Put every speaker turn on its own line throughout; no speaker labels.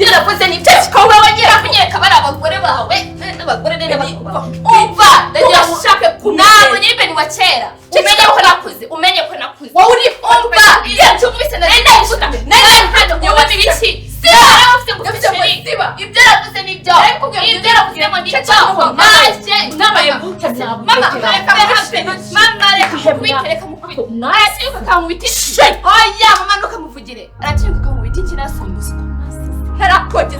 byaravuze ni byo ko wagira kunyereka bari abagore bawe n'abagore umva ndagira ushake kunabo nibe ni wakera umenye ko nakuze wowe uri umva iyo tumvise nenda gusuka nenda hano yowe bibiki ufite ngo siba ibyo yaravuze ni byo ibyo yaravuze ngo ni byo maje nabaye mama reka kubitereka mu kwita nasi ukakamubitishije oya mama nukamuvugire aracyuka kamubiti kirasumbuza harakoje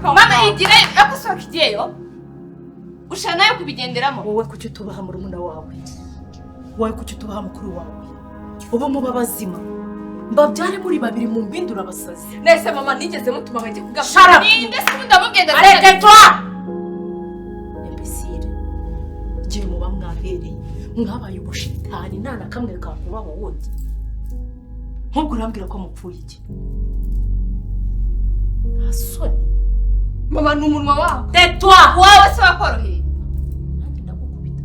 mama igire akosoka igiyeyo ushana yo kubigenderamo
wowe kuki tubaha mu rumuna wawe wowe kuki tubaha mukuru wawe ubo mu babazima mbabyare muri babiri mu mbindura abasazi
nese mama nigeze mutuma ngiye kuvuga
ninde
se ndamugenda
areke twa imbesire giye mu bamwahereye mwabaye ubushitani nana kamwe kakubaho wundi nk'ubwo urambwira ko mupfuye iki asoni
mama n'umunwa wawe
tetwa
wawe se wakoroheye
nanjye ndagukubita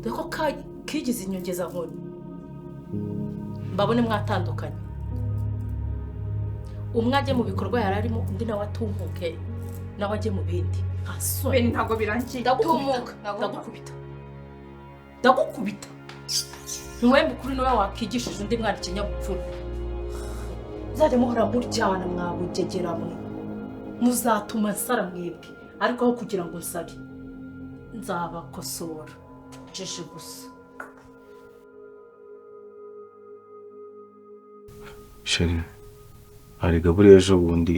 deko kigize inyongeza nkoni mbabone mwatandukanye umwe ajye mu bikorwa yararimo undi nawe atumbuke nawe ajye mu bindi asoni
bene ntago birangiye
ndagukubita ntiwembe ukuri niwe wakigishije undi mwana ikinyabupfura muzajya muhora muryana mwabugegera mwe muzatuma nsara mwebwe ariko aho kugira ngo nsabe nzabakosora jeje gusa
sheri hari gaburi ejo bundi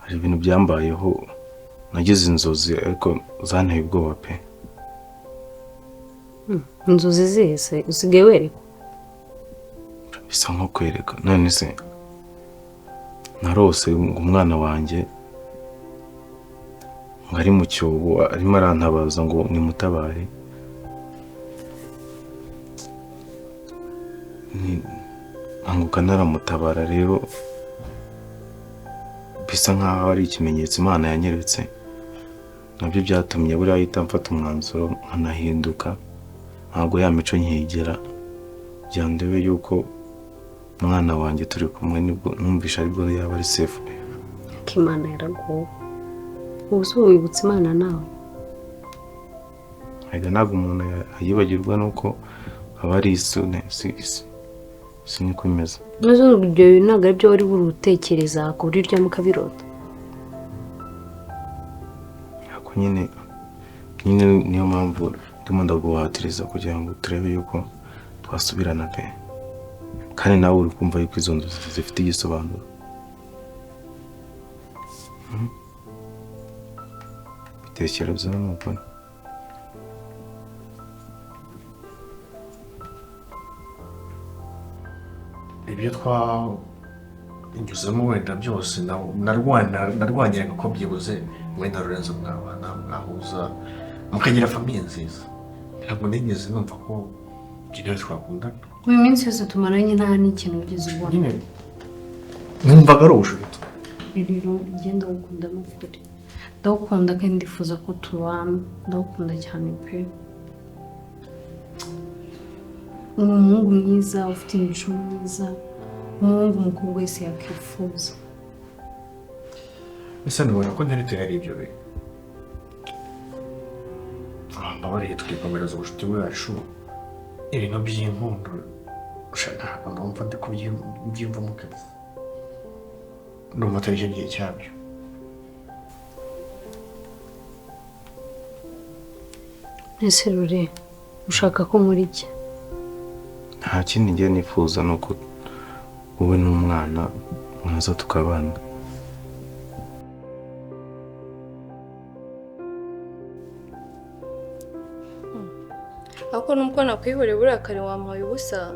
hari ibintu byambayeho nagize inzozi ariko zanteye ubwoba pe
inzozi zese usigaye werekwa
bisa nko kwereka none se narose umwana wanjye ngari mu cyobo arimo arantabaza ngo nimutabare anguka naramutabara rero bisa nkaho ari ikimenyetso Imana yanyeretse nabyo byatumye buri ahita mfata umwanzuro nkanahinduka ntabwo ya mico nkigera byandebe yuko umwana wanjye turi kumwe nibwo numvisha aribwo yaba ari safe
Imana yaraguwe ubu wibutse Imana nawe
Ega ntabwo umuntu yibagirwa nuko aba ari isune siniko imeze
nazo ibyo ntabwo ari byo wari burutekereza ku buryo uryama ukabirota
ako nyine niyo mpamvu ndimo ndaguhatiriza kugira ngo turebe yuko twasubirana pe kandi nawe uri kumva yuko izo nzozi zifite igisobanuro bitekerezo n'uko
ibyo twanyuzemo wenda byose narwanyiraga ko byibuze wenda Lorenzo mwabana mwahuza mukagira famiye nziza ntabwo nigeze numva ko ibyo twakundana
uyu minsi yose tumaranye nta n'ikintu ugeze ubona
numvaga ari ubushuti
rero ngenda gukunda n'ukuri ndagukunda kandi ndifuza ko tubana ndagukunda cyane pe umuhungu mwiza ufite imico myiza umuhungu umukobwa wese yakwifuza
ese nubona ko nteriterera ibyo bintu mbabareye tukikomereza ubushuti bwacu ibintu by'inkundo ushaka ndumva ndi kubyiyumvamo kabisa ndumva atari cyo gihe cyabyo
ese rure ushaka ko muri iki
nta kindi ngiye nifuza nuko wowe n'umwana mwaza tukabana
ako nuko nakwihore buriya kare wampaye ubusa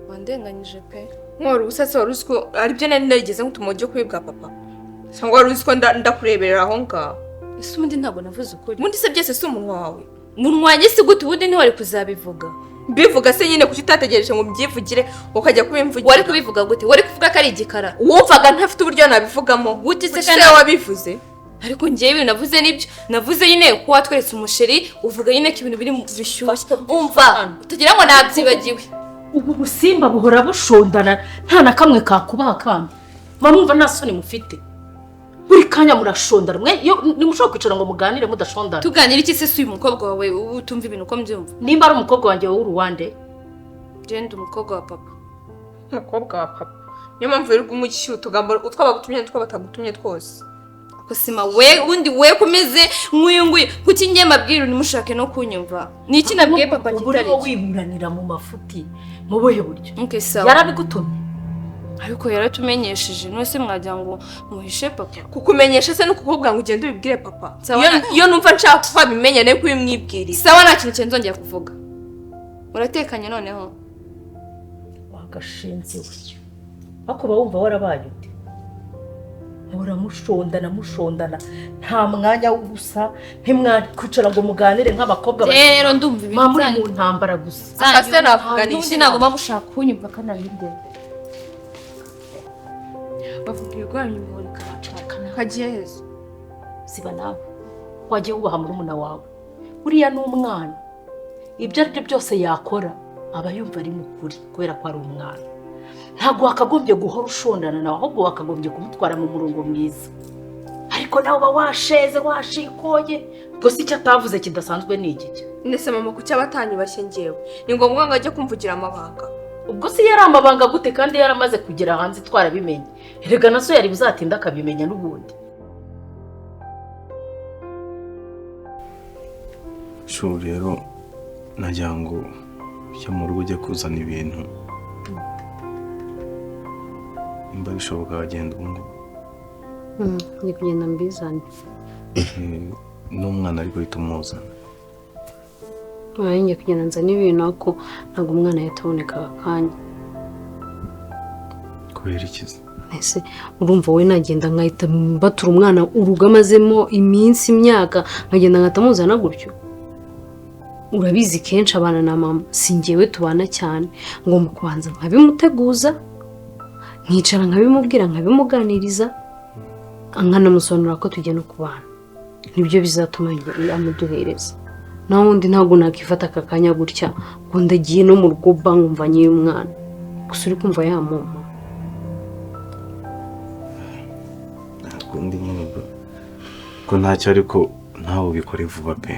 wandenganyije pe nkora ubusa se wari uzi ko aribyo nari narigeze nk'utuma ujye kwibwa papa cyangwa wari uzi ko ndakureberera aho ngaho ese ubundi ntabwo navuze ukuri ubundi se byose si umunwa wawe umunwa wanjye si gute ubundi ntiwari kuzabivuga bivuga se nyine kuki utategereje ngo mbyivugire ukajya kubimvugira wari kubivuga gute wari kuvuga ko ari igikara wumvaga ntafite uburyo nabivugamo gute se kandi wabivuze ariko ngiye ibintu navuze nibyo navuze nyine ko watweretse umusheri uvuga nyine ko ibintu biri bishyushye umva utagira ngo nabyibagiwe
ubu busimba buhora bushondana nta na kamwe kakubaha kandi mwumva nta soni mufite buri kanya murashondana mwe nimushobora kwicara ngo muganire mudashondana
tuganira iki se uyu mukobwa wawe ubu utumva ibintu uko mbyumva
nimba ari umukobwa wanjye wowe uruwande
genda umukobwa wa papa
umukobwa wa papa niyo mpamvu rero umugisha utugamba utwabagutumye n'utwo batagutumye twose
kusima we undi we kumeze nk'uyu nguyu kuki ngiye mabwira ntimushake no kunyumva ni iki nabwiye papa kitari
ubu wiburanira mu mafuti mu buhe buryo
okay sawa
yarabigutumye
ariko yaratumenyesheje nose mwagira ngo muhishe papa
kukumenyesha se no kukubwira ngo ugende ubibwire papa iyo numva nshaka ko abimenya ne kubimwibwirira
sawa nta kintu cyenzongera kuvuga uratekanye noneho
wagashinze we ariko bawumva warabaye ute mushondana nta mwanya w'ubusa ntimwakwicara ngo muganire nk'abakobwa
rero ndumva ibintu
muri mu ntambara gusa
akase navuganisha
ntabwo mushaka kunyumva kanabirwe bavuga ibigwanya umuntu kagiye heza
siba nawe wagiye wubaha murumuna wawe uriya ni umwana ibyo ari byo byose yakora aba yumva ari mukuri kubera ko ari umwana ntabwo wakagombye guhora ushondana nawe ahubwo wakagombye kumutwara mu murongo mwiza ariko nawe uba washeze washikoye gusa icyo atavuze kidasanzwe ni iki
nese mama kuki abatanyubashye ngewe ni ngombwa ngo ajye kumvugira amabanga
ubwo si yari amabanga gute kandi yaramaze kugera hanze twarabimenye erega na so yari buzatinda akabimenya n'ubundi
shuri rero nagira ngo ujye mu rugo ujye kuzana ibintu nimba bishoboka wagenda ubu ngubu
ngiye kugenda mbizane
n'umwana ari guhita umuzana
ngiye kugenda nzana ibintu ariko ntabwo umwana yahita aboneka aka kanya
kubera ikiza
ese urumva wowe nagenda nkahita mbatura umwana urugo amazemo iminsi imyaka nkagenda nkahita muzana gutyo urabizi kenshi abana na mama si njyewe tubana cyane ngomba kubanza nkabimuteguza nkicara nkabimubwira nkabimuganiriza nkanamusobanurira ko tugiye no kubana nibyo bizatuma amuduhereza naho undi ntabwo nakifata aka kanya gutya ngo ndagiye no mu rugo nkumva nyiye umwana gusa uri kumva yamumpa
ntabwo ndi nyine ko ntacyo ariko ntawe ubikore vuba pe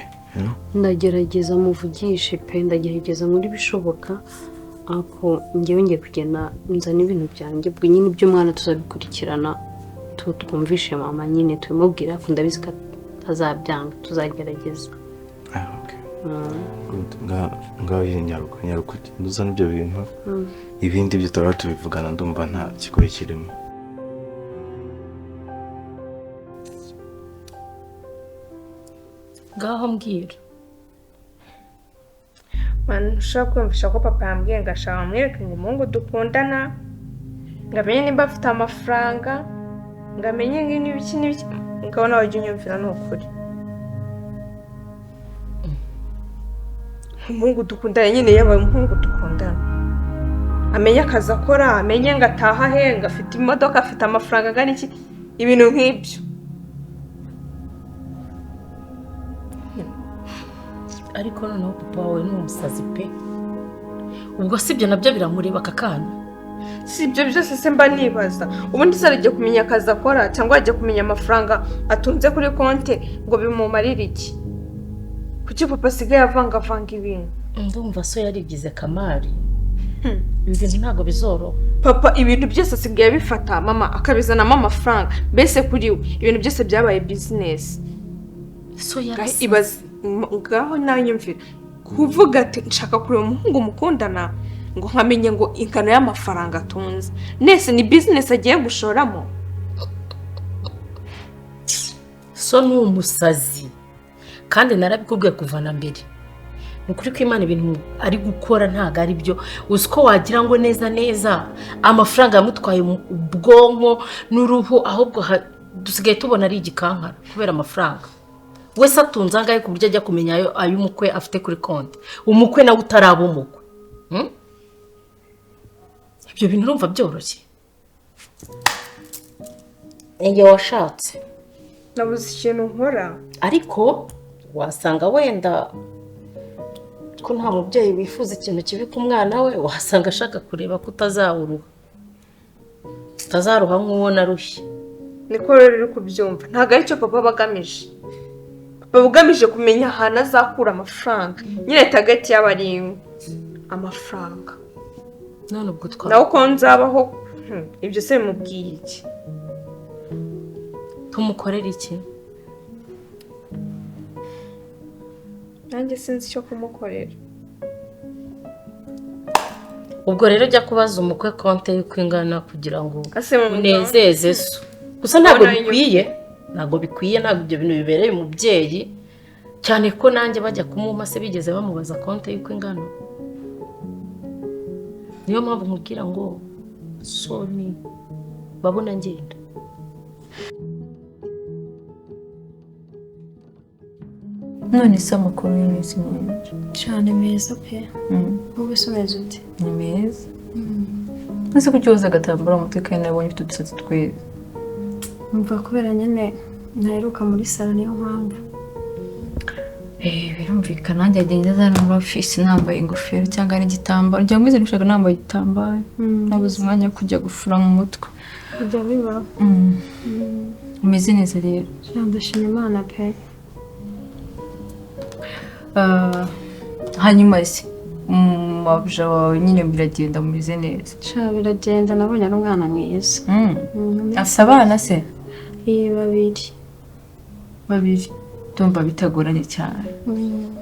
ndagerageza muvugishe pe ndagerageza muri bishoboka ariko ngewe ngiye kugenda nzana ibintu byanjye ubwo nyine ibyo mwana tuzabikurikirana twumvishe mama nyine tubimubwira ko ndabizi ko atazabyanga tuzagerageza
ngaho nyaruka uzana ibyo bintu ibindi byo turaba tubivugana ndumva nta kigoye kirimo
ngaho mbwira
ushobora kwiyumvisha ko papa yambwiye ngo ashaka amwereke ngo umuhungu dukundana ngo amenye nimba afite amafaranga ngo amenye n'ibiki n'ibiki ngabo nawe ujya unyumvira ni ukuri umuhungu dukundana nyine yabaye umuhungu dukundana amenye akazi akora amenye ngo ataha he ngo afite imodoka afite amafaranga angana iki ibintu nk'ibyo
ariko noneho papa wawe ni umusazi pe ubwo si ibyo nabyo biramureba aka kanya
si ibyo byose se mba nibaza ubundi se agiye kumenya akazi akora cyangwa agiye kumenya amafaranga atunze kuri konti ngo bimumarire iki kuki papa asigaye avangavanga ibintu
ndumva so yarigize kamari ibintu ntabwo bizoroha
papa ibintu byose asigaye abifata mama akabizanamo amafaranga mbese kuri we ibintu byose byabaye bizinesi
so yarasize
ngaho nawe nyumvira kuvuga ati nshaka kureba umuhungu mukundana ngo nkamenye ngo ingano y'amafaranga atunze nese ni bizinesi agiye gushoramo
so ni umusazi kandi narabikubwiye kuva na mbere ni ukuri ko Imana ibintu ari gukora ntabwo ari byo uzi ko wagira ngo neza neza amafaranga yamutwaye mu bwonko n'uruhu ahubwo dusigaye tubona ari igikankara kubera amafaranga wese atunze angahe ku buryo ajya kumenya ayo umukwe afite kuri konti umukwe nawe utaraba umukwe ibyo bintu urumva byoroshye igihe washatse
nabuze ikintu nkora
ariko wasanga wenda ko nta mubyeyi wifuza ikintu kibi ku mwana we wasanga ashaka kureba ko utazaruha nk'uwo narushye.
niko rero uri kubyumva ntabwo aricyo papa aba agamije. Papa ugamije kumenya ahantu azakura amafaranga nyine tageti yaba ari amafaranga.
None ubwo
nawe uko nzabaho ibyo se bimubwiye iki?
tumukorera iki?
nanjye sinzi icyo kumukorera.
Ubwo rero jya kubaza umukwe konte y'uko ingana kugira ngo
Ase mu
unezeze so. Gusa ntabwo bikwiye ntabwo ibyo bintu bibereye umubyeyi cyane ko nanjye bajya kumuma se bigeze bamubaza konte y'uko ingana. Niyo mpamvu nkubwira ngo soni babona ngenda.
none se amakuru y'iminsi myinshi
cyane meza pe wowe se umeze ute?
ni meza ese kuki woza agatambaro umutwe kandi nabonye ufite udusatsi twiza?
umva kubera nyine ntaheruka muri salo niyo mpamvu.
birumvikana nanjye agenda azana muri ofisi nambaye ingofero cyangwa n'igitambaro njya mwize gushaka nambaye igitambaro nabuze umwanya wo kujya gufura mu mutwe.
ibyo bibaho.
umeze neza rero?
ndashima Imana pe.
hanyuma se mabuja wawe nyine biragenda mumeze neza?
biragenda nabonye ari umwana mwiza.
afite abana se?
babiri.
Tumva bitagoranye cyane.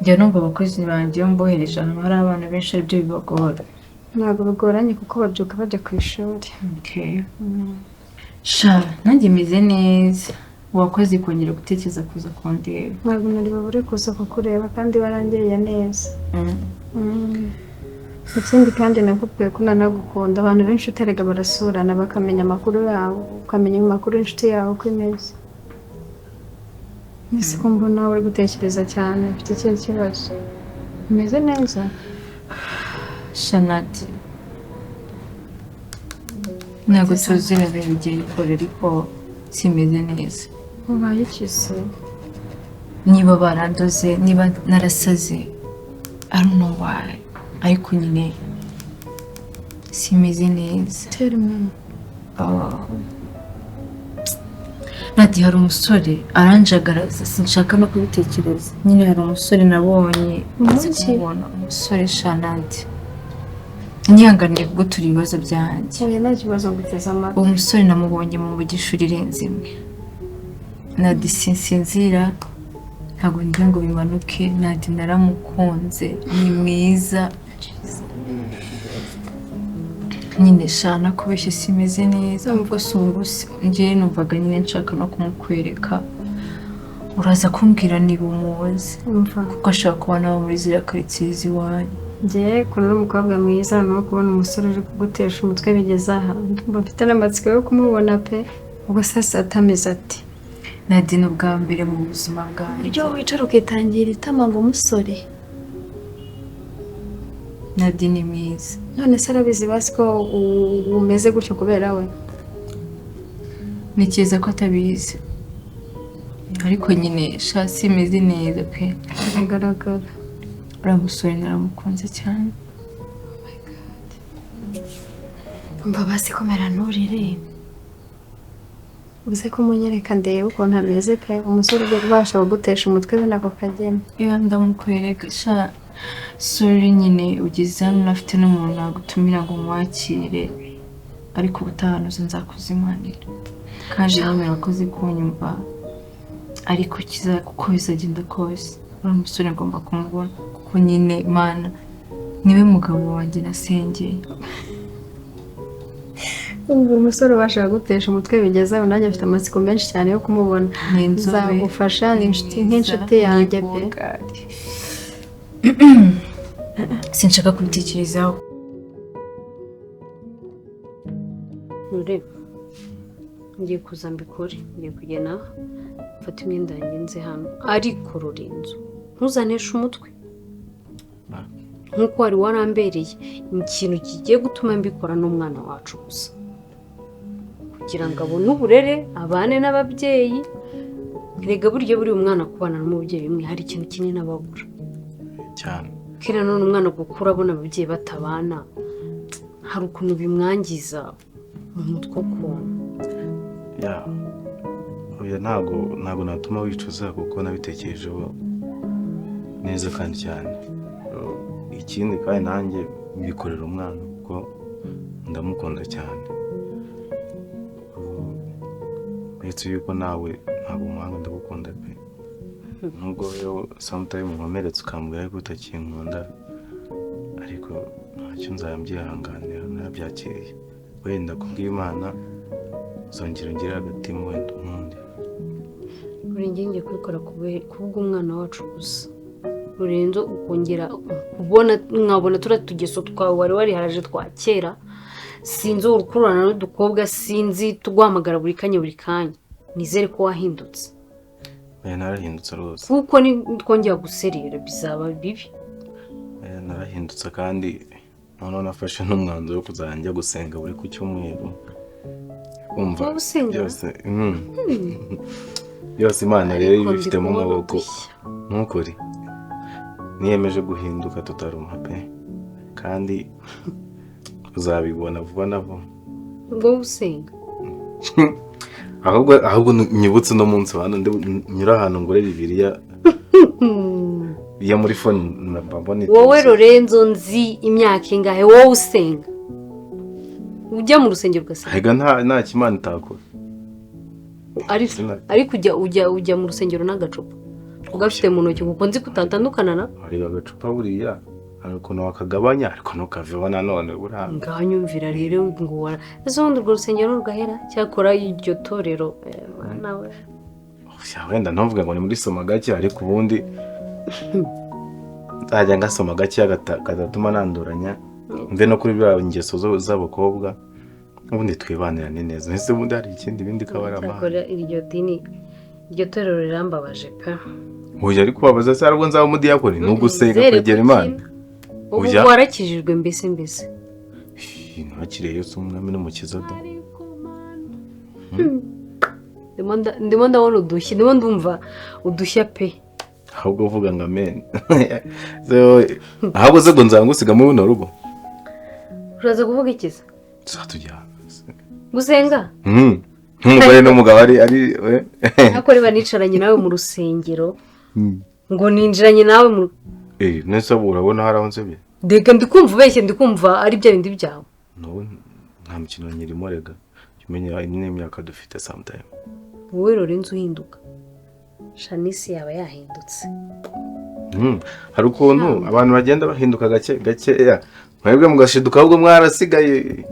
Njya numva abakozi banjye iyo mbohereje ahantu hari abana benshi aribyo bibagora.
Ntabwo bigoranye kuko babyuka bajya ku ishuri.
nanjye meze neza. Wakoze kongera gutekereza kuza kundeba.
Ntabwo nari babure kuza kukureba kandi barangiriye neza. Ikindi kandi nakubwiye ko nanagukunda abantu benshi uterega barasurana bakamenya amakuru yabo ukamenya amakuru y'inshuti yawe uko imeze. Nisi ko mbona uri gutekereza cyane ufite ikihe kibazo? Umeze neza?
Shanati ntabwo tuzira ibintu bigiye bikorera ariko simeze neza.
Ubaye iki se?
Niba barandoze niba narasaze I don't know why ariko nyine simeze neza.
Tell me.
Nati hari umusore aranjagaraza sinshaka no kubitekereza. Nyine hari umusore nabonye umusore Shanati nyihanganiye kuko turi ibibazo byanjye.
Nta kibazo nguteze amatwi.
Uwo musore namubonye mu bugishuri irenze imwe. Nadi sinsinzira ntabwo ngira ngo bimanuke. Nadi naramukunze ni mwiza. Nyine shana kubeshya simeze neza ubwo sunguse ngiye numvaga nyine nshaka no kumukwereka uraza kumbwira niba umuzi kuko ashaka kubona muri zira karitsiye ziwanyu.
Ngiye kubona umukobwa mwiza no kubona umusore uri kugutesha umutwe bigeze aha ndumva mfite n'amatsiko yo kumubona pe. Ubwo sasa atameze ati
Nadine ubwa mbere mu buzima bwanjye
ibyo wicara ukitangira itama ngo umusore
Nadine mwiza.
None se arabizi basi ko umeze gutyo kubera we?
Nikiza ko atabizi ariko nyine shasi imeze neza pe.
Bigaragara
uriya musore naramukunze cyane.
Oh my god. Umva basi komera nturire uze kumunyereka ndebe ukuntu ameze pe. Umusore ubasha kugutesha umutwe bene ako kageni.
Iyo ndamukwereka sha sorry nyine ugeze hano unafite n'umuntu nagutumira ngo mwakire ariko ubutahanuza nzakuzimanira kandi namwe wakoze kunyumva ariko kuko bizagenda kose uriya musore ngomba kumubona kuko nyine Mana niwe mugabo wanjye nasengeye.
Umusore ubasha gutesha umutwe bigeze aho nanjye afite amatsiko menshi cyane yo kumubona. Nzagufasha nk'inshuti yanjye pe.
Sinshaka kubitekerezaho.
Ngiye kuza mbikore ngiye kugena mfata imyenda yanjye nze hano ariko Lorenzo ntuzaneshe umutwe nk'uko wari warambereye ikintu kigiye gutuma mbikora n'umwana wacu gusa kugira ngo abone uburere abane n'ababyeyi. Erega burya buri umwana kubana n'umubyeyi umwe hari ikintu kinini ababura
cyane.
kera none umwana gukura abona ababyeyi batabana hari ukuntu bimwangiza mu mutwe ukuntu.
Oya ntabwo natuma wicuza kuko nabitekerejeho neza kandi cyane. Ikindi kandi nanjye mbikorera umwana kuko ndamukunda cyane. Uretse yuko nawe ntabwo umuhanga ndagukunda pe. Nubwo rero sometimes nkomeretse ukambwira ko utakinkunda ariko ntacyo nzabyihanganira narabyakiriye. Wenda kubw'Imana uzongera ungire agatima wenda unkunde.
Buri ngiye kubikora kubw'umwana wacu gusa. Rurenzo ukongera kubona nkabona turatugeso twawe wari haraje twa kera. Sinzi urukurana n'udukobwa sinzi tugwamagara buri kanya. Nizere ko wahindutse.
Narahindutse rwose.
Kuko ni twongera guserera bizaba bibi.
Narahindutse kandi none nafashe n'umwanzuro wo kuzajya gusenga buri ku cyumweru. Umva byose Imana rero ibifitemo amaboko. Nukuri niyemeje guhinduka tutaruma pe kandi uzabibona vuba na vuba.
Ngo usenga
ahubwo nyibutse no munsi hano nyura ahantu ngore Bibiliya ya muri phone mbabone.
Wowe Lorenzo nzi imyaka ingahe wowe usenga ujya mu rusengero ugasenga?
Hega nta kimana itakora.
Ariko ujya mu rusengero n'agacupa ugafite mu ntoki kuko nzi kutatandukana na
ari agacupa buriya ariko no akagabanya ariko no kaveho nanone buranga.
Nganyumvira rero ngo ezondi urwo rusengero rugahera cyakora iryo torero nawe
wenda ntuvuga ngo ni muri soma gake ariko ubundi nzajya ngasoma gake kadatuma nanduranya mve no kuri bya ingeso z'abakobwa ubundi twibanirane neza. Ese ubundi hari ikindi bindi kabara
amahoro iryo torero rirambabaje pe.
Oya ariko babaza se arwo nzaho umudiyakoni n'ugusenga kwegera Imana.
Ubu warakijijwe mbese
ntakire Yesu umwami n'umukiza da.
Ndimo ndabona udushya ndimo ndumva udushya pe.
Ahubwo uvuga ngo amen. Ahubwo se ngo nzangusiga muri buno rugo.
Uraza kuvuga ikiza?
Zatujyana
gusenga?
Nk'umugore n'umugabo ari
akore banicaranye nawe mu rusengero ngo ninjiranye nawe mu
nese urabona haraho nzebye.
Dega ndikumva ubeshye ndikumva ari bya bindi byawe.
No nta mukino nyirimo rega. Umenye n'imyaka dufite sometime.
Wowe Lorenzo uhinduka. Shanisi yaba yahindutse.
Hari ukuntu abantu bagenda bahinduka gake ya. Mwebwe mugashiduka ahubwo mwarasigaye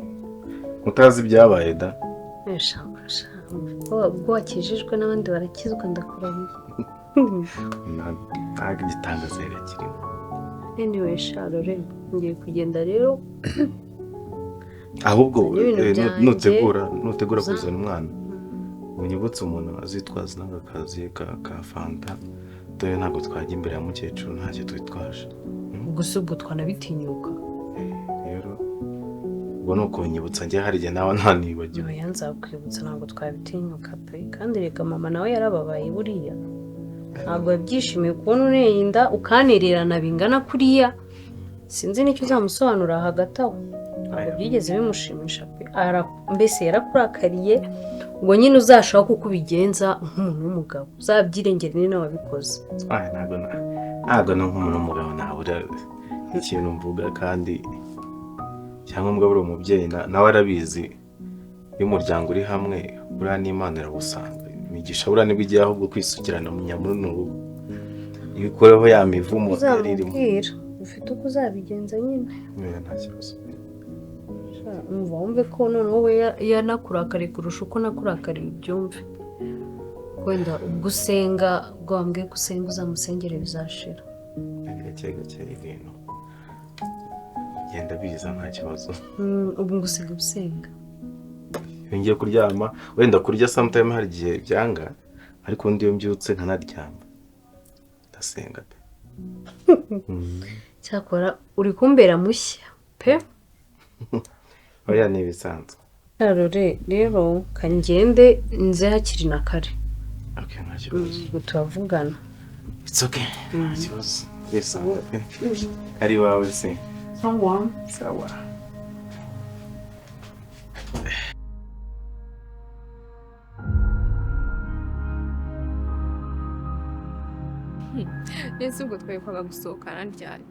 mutazi ibyabaye da.
Ubwo wakijijwe n'abandi barakizwa ndakurabiye.
Ntabwo igitangaza kirimo.
Anyway Charlotte ngiye kugenda rero
ahubwo nutegura kuzana umwana unyibutse umuntu azitwaza n'agakazi ka fanta dore ntabwo twajya imbere ya mukecuru ntacyo twitwaje.
Gusa ubwo twanabitinyuka
rero ubwo nuko nyibutsa njye hari igihe nawe ntanibagiwe.
Oya nzakwibutsa ntabwo twabitinyuka pe kandi reka mama nawe yarababaye buriya ntabwo yabyishimiye kubona unenda ukanererana bingana kuriya. Sinzi nicyo uzamusobanura hagati aho ntabwo byigeze bimushimisha pe. Mbese yarakurakariye ubwo nyine uzashaka uko ubigenza nk'umuntu w'umugabo uzabyirengera ni nawe wabikoze.
Ntabwo no nk'umuntu w'umugabo nabura ikintu mvuga kandi cyangwa buri umubyeyi nawe arabizi iyo umuryango uri hamwe buriya n'Imana irabusanga imigisha buriya nibwo igiye ahubwo kwisukirana mu nyamururu ibikoreho ya mivumo yaririmo.
Ufite uko uzabigenza nyine.
Nta kibazo.
Wumve ko noneho we yanakurakariye kurusha uko nakurakariye ubyumve. Wenda ubwo usenga ubwo wambwiye ko usenga uzamusengere bizashira.
Gake ibintu genda biza nta kibazo.
Ubu ngusenga
ngiye kuryama wenda kurya sometime hari igihe byanga ariko ndi iyo mbyutse nkanaryama ndasenga pe.
Cyakora uri kumbera mushya pe.
Oya ni bisanzwe.
Rero kangende nze hakiri na kare.
Okay nta kibazo.
Turavugana.
It's okay. Nta kibazo. Yes, ari wawe se.
Sawa.
Sawa.
Nese ubwo twekwaga gusohokana ryari?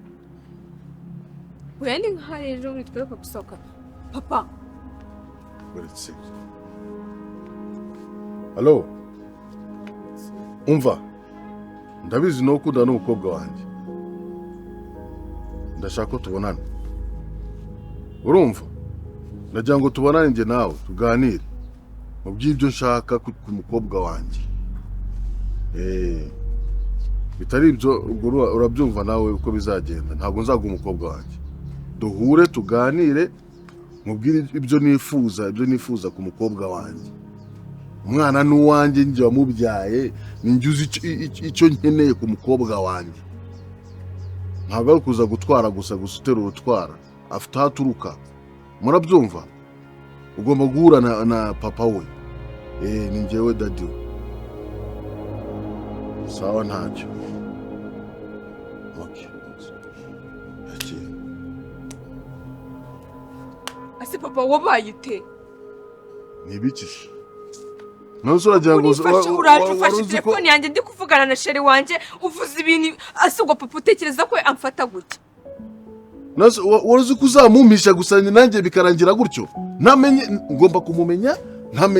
Oya ni nk'aho ejo muri twekwa gusohoka. Papa.
Uretse. Halo. Umva. Ndabizi no kudana n'umukobwa wanjye. Ndashaka ko tubonana. Urumva? Ndagira ngo tubonane nje nawe tuganire. Mu by'ibyo nshaka ku mukobwa wanjye. Bitari ibyo urabyumva nawe uko bizagenda. Ntabwo nzaga umukobwa wanjye. Duhure tuganire mubwire ibyo nifuza ku mukobwa wanjye. Umwana n'uwanjye njye wamubyaye ninjuze icyo nkeneye ku mukobwa wanjye. Ntabwo kuza gutwara gusa utera urutwara. Afite haturuka. Murabyumva? Ugomba guhura na papa we. Ni njyewe daddy. Sawa ntacyo. Okay.
Ase papa wabaye ute?
Ni biki? Nonse uragira ngo
ufashe telefone yanjye ndi kuvugana na sheri wanjye uvuze ibintu asubwo papa utekereza ko amfata gutya.
Nonse waruzi kuzamumpisha gusa nanjye bikarangira gutyo. Namenye ngomba kumumenya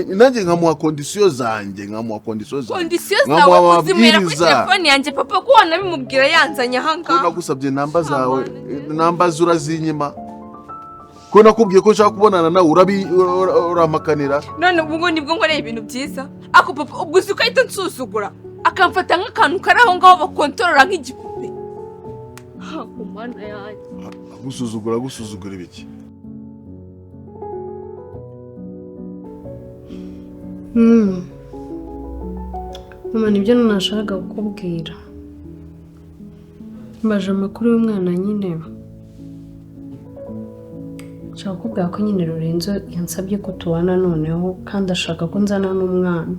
nanjye nkamuha kondisiyo zanjye
Kondisiyo zawe uzimera kuri telefone yanjye papa ko wanabimubwira yanzanye ahangaha.
Ko nagusabye namba zawe namba zurazinyima. Ko nakubwiye ko nshaka kubonana nawe uramakanira.
None ubwo nibwo nkoreye ibintu byiza. Ako papa ubwo uzi ko ahita nsuzugura akamfata nk'akantu kari aho ngaho bakontorora nk'igipupe. Ku mana yanjye.
Gusuzugura ibiki?
Mama nibyo nashakaga kukubwira. Mbaje amakuru y'umwana nyine. Nshaka kubwira ko nyine Lorenzo yansabye ko tubana noneho kandi ashaka ko nzana n'umwana.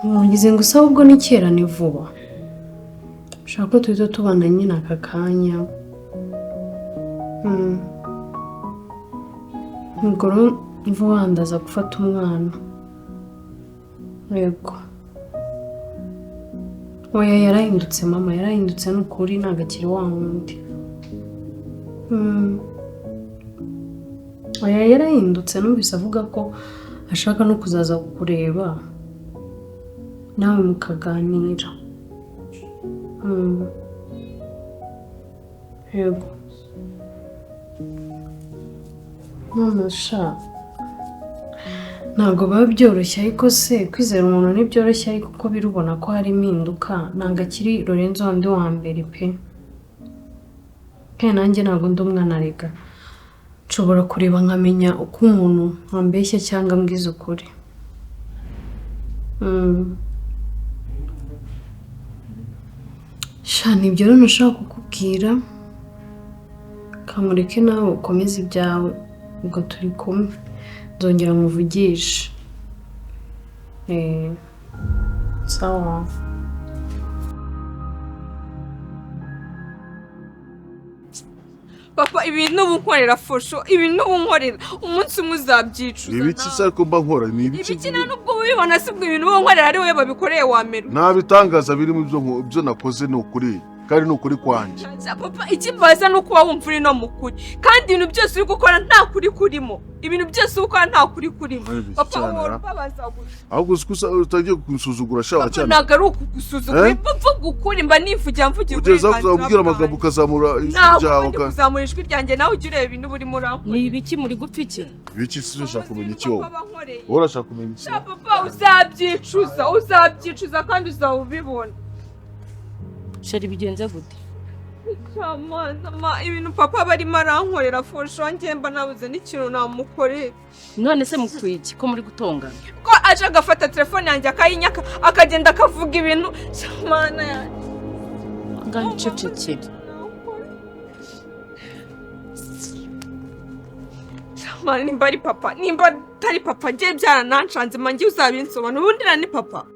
Ngize ngo usaba ubwo ni kera ni vuba. Nshaka ko tuhita tubana nyine aka kanya. Ngoro vuba ndaza gufata umwana. Yego. Oya yarahindutse mama yarahindutse n'ukuri nagakiri wa wundi. Oya yarahindutse numvise avuga ko ashaka no kuzaza kukureba nawe mukaganira. Yego. Mama sha ntabwo biba byoroshye ariko se kwizera umuntu ntibyoroshye ariko uko birubona ko hari impinduka ntabwo akiri Lorenzo wandi wa mbere pe. Kandi nanjye ntabwo ndi umwana arega nshobora kureba nkamenya uko umuntu wambeshya cyangwa mbwiza ukuri. Sha nibyo rero nashaka kukubwira kamureke nawe ukomeze ibyawe ubwo turi kumwe. Nzongera muvugisha. Sawa.
Papa ibintu bunkorera fosho ibintu bunkorera umunsi umwe uzabyicuza.
Ibiki se ko mba nkora ni ibiki?
Ibiki nubwo ubibona sibwo ibintu bunkorera ari we babikoreye wamera.
Nabitangaza biri mu byo nakoze ni ukuri. Kandi nukuri kwanje.
Papa ikimbaza nuko wumva uri no mukuri kandi ibintu byose uri gukora nta kuri kurimo. Ibintu byose ukora nta kuri kurimo. Papa worubabaza gute?
Ahubwo utagiye kunsuzugura shawa cyane.
Ntago ari ukugusuzugura mvuga gukuri mba nivugira mvugira
kuri. Ugeza uzabwira amagambo ukazamura ijyaho
kandi uzamura ijwi ryanjye nawe ugire ibintu buri murampo.
Ni ibiki muri gupfa iki?
Ibiki se ushaka kumenya iki wowe? Urashaka kumenya iki?
Papa uzabyicuza kandi uzabibona.
Shari bigenze gute?
Mama ibintu papa barimo arankorera fosho ngemba nabuze n'ikintu namukorera.
None se mukwiki ko muri gutongana?
Ko aje agafata telefone yanjye akayinyaka akagenda akavuga ibintu mana yanjye.
Ngacecekere.
Mama nimba ari papa nimba tari papa ngiye byarananshanze mangi uzabinsobanura ubundi ni papa.